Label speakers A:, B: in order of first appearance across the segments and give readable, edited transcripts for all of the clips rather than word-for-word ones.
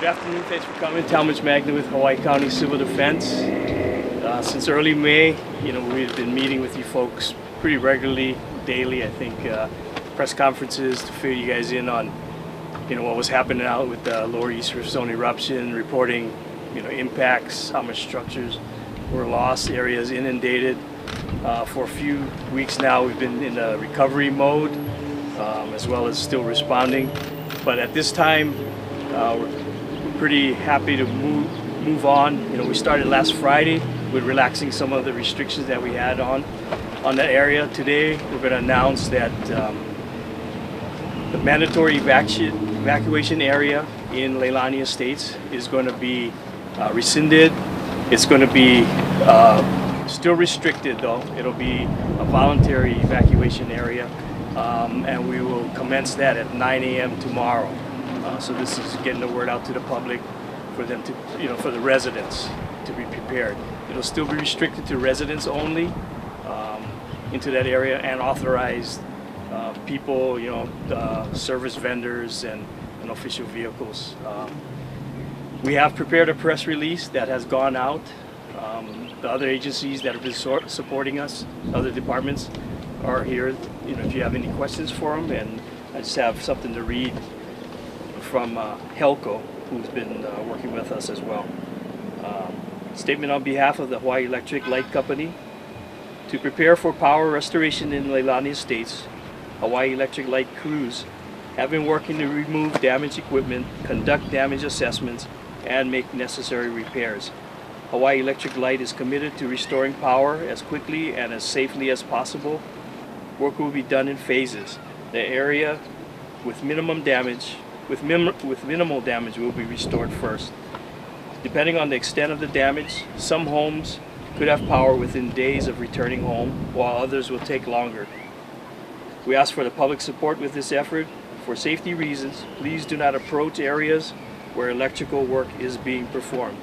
A: Good afternoon, thanks for coming. Talmadge Magna with Hawaii County Civil Defense. Since early May, we've been meeting with you folks pretty regularly, daily, I think, press conferences to fill you guys in on, what was happening out with the Lower East Rift Zone eruption, reporting, impacts, how much structures were lost, areas inundated. For a few weeks now, we've been in a recovery mode, as well as still responding. But at this time, we're pretty happy to move on. We started last Friday with relaxing some of the restrictions that we had on that area. Today, we're going to announce that the mandatory evacuation area in Leilani Estates is going to be rescinded. It's going to be still restricted, though. It'll be a voluntary evacuation area, and we will commence that at 9 a.m. tomorrow. So this is getting the word out to the public for them to, for the residents to be prepared. It'll still be restricted to residents only into that area, and authorized people, service vendors and official vehicles. We have prepared a press release that has gone out. The other agencies that have been supporting us, other departments, are here. If you have any questions for them, and I just have something to read from Helco, who's been working with us as well. Statement on behalf of the Hawaii Electric Light Company. To prepare for power restoration in Leilani Estates, Hawaii Electric Light crews have been working to remove damaged equipment, conduct damage assessments, and make necessary repairs. Hawaii Electric Light is committed to restoring power as quickly and as safely as possible. Work will be done in phases. The area with minimal damage will be restored first. Depending on the extent of the damage, some homes could have power within days of returning home, while others will take longer. We ask for the public support with this effort. For safety reasons, please do not approach areas where electrical work is being performed.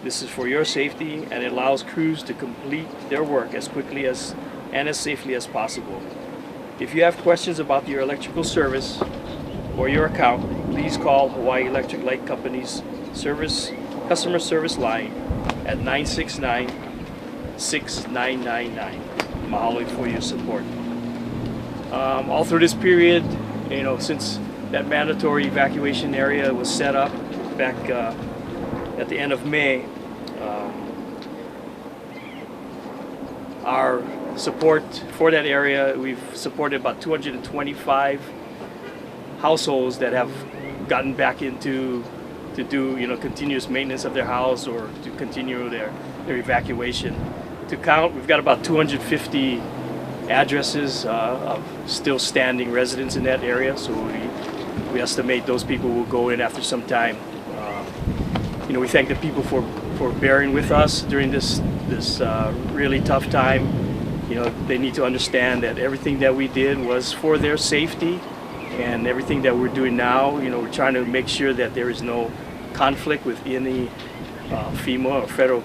A: This is for your safety, and it allows crews to complete their work as quickly and as safely as possible. If you have questions about your electrical service or your account, please call Hawaii Electric Light Company's customer service line at 969-6999. Mahalo for your support. All through this period, since that mandatory evacuation area was set up back at the end of May, our support for that area, we've supported about 225 households that have gotten back into to do continuous maintenance of their house, or to continue their evacuation. To count, we've got about 250 addresses of still standing residents in that area, so we estimate those people will go in after some time. We thank the people for bearing with us during this really tough time. They need to understand that everything that we did was for their safety, and everything that we're doing now, we're trying to make sure that there is no conflict with any FEMA or federal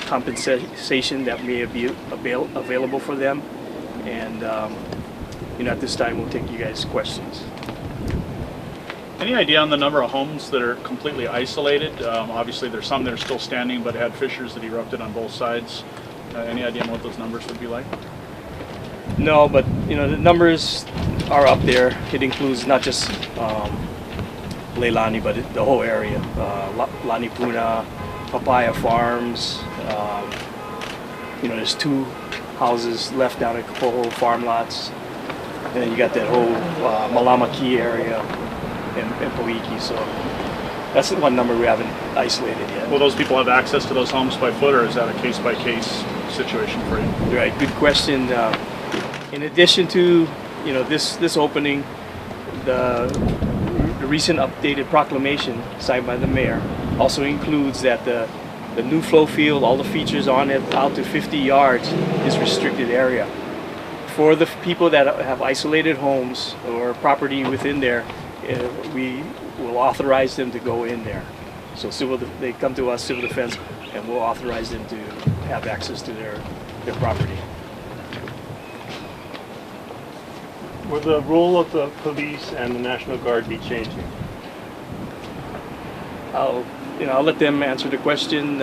A: compensation that may be available for them. And at this time, we'll take you guys' questions.
B: Any idea on the number of homes that are completely isolated? Obviously, there's some that are still standing, but had fissures that erupted on both sides. Any idea on what those numbers would be like?
A: No, but the numbers are up there. It includes not just Leilani, but the whole area. Lanipuna, Papaya Farms. There's 2 houses left down at Kapoho farm lots, and then you got that whole Malamaki area and Poiki. So that's the one number we haven't isolated yet.
B: Will those people have access to those homes by foot, or is that a case-by-case situation for you?
A: Right, good question. In addition to this opening, the recent updated proclamation signed by the mayor also includes that the new flow field, all the features on it, out to 50 yards, is restricted area. For the people that have isolated homes or property within there, we will authorize them to go in there. So they come to us, civil defense, and we'll authorize them to have access to their property.
C: Will the role of the police and the National Guard be changing?
A: I'll let them answer the question.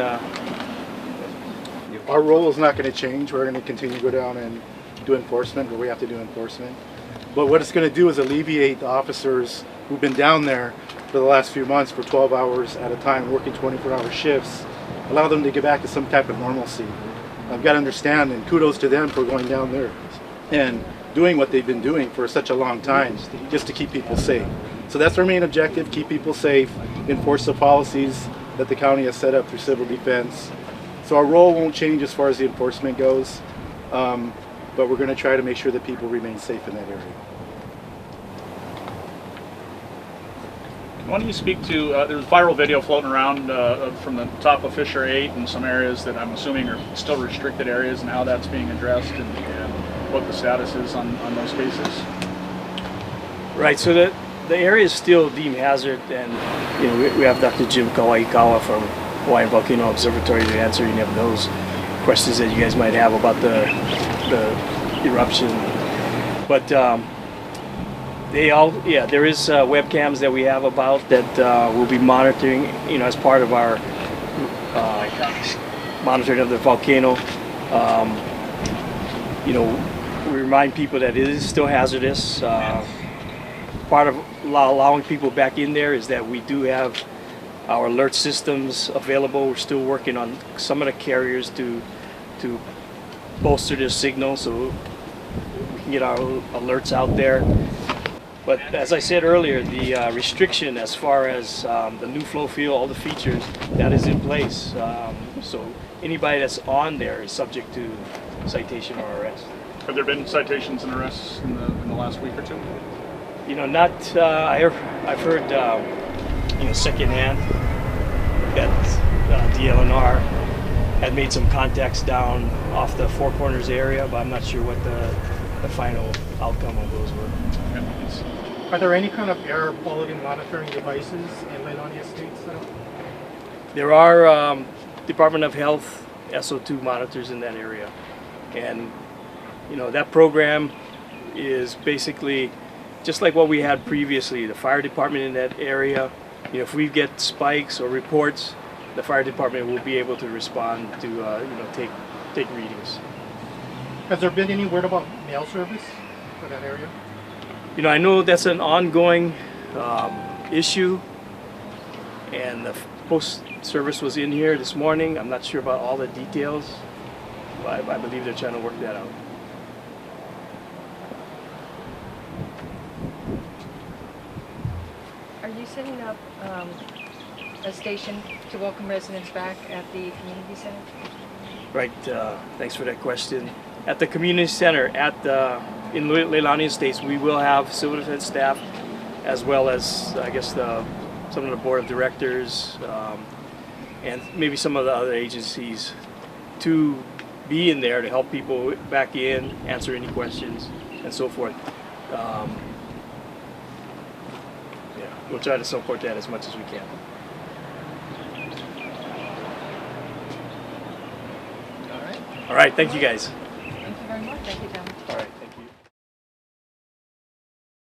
C: Our role is not going to change. We're going to continue to go down and do enforcement where we have to do enforcement. But what it's going to do is alleviate the officers who've been down there for the last few months for 12 hours at a time, working 24-hour shifts, allow them to get back to some type of normalcy. I've got to understand, and kudos to them for going down there and doing what they've been doing for such a long time, just to keep people safe. So that's our main objective, keep people safe, enforce the policies that the county has set up through civil defense. So our role won't change as far as the enforcement goes, but we're going to try to make sure that people remain safe in that area.
B: Why don't you speak to, there's viral video floating around from the top of Fisher 8 and some areas that I'm assuming are still restricted areas, and how that's being addressed and what the status is on those cases?
A: Right, so the area is still deemed hazard, and we have Dr. Jim Kawaikawa from Hawaiian Volcano Observatory to answer any of those questions that you guys might have about the eruption. But there is webcams that we have about that we'll be monitoring, as part of our monitoring of the volcano. We remind people that it is still hazardous. Part of allowing people back in there is that we do have our alert systems available. We're still working on some of the carriers to bolster their signal so we can get our alerts out there. But as I said earlier, the restriction as far as the new flow field, all the features, that is in place. So anybody that's on there is subject to citation or arrest.
B: Have there been citations and arrests in the last week or two?
A: I've heard, secondhand that DLNR had made some contacts down off the Four Corners area, but I'm not sure what the final outcome of those were.
B: Yeah,
D: Are there any kind of air quality monitoring devices in Leilani Estates?
A: There are Department of Health SO2 monitors in that area, and that program is basically just like what we had previously. The fire department in that area, if we get spikes or reports, the fire department will be able to respond to take readings.
D: Has there been any word about mail service for that area?
A: I know that's an ongoing issue, and the post service was in here this morning. I'm not sure about all the details, but I believe they're trying to work that out.
E: Are you setting up a station to welcome residents back at the community center?
A: Right, thanks for that question. At the community center, in Leilani Estates, we will have civil defense staff, as well as, I guess, some of the board of directors, and maybe some of the other agencies, to be in there to help people back in, answer any questions, and so forth. We'll try to support that as much as we can.
E: All right.
A: All right, thank you guys.
E: Thank you very much. Thank you, Tom.
A: All right.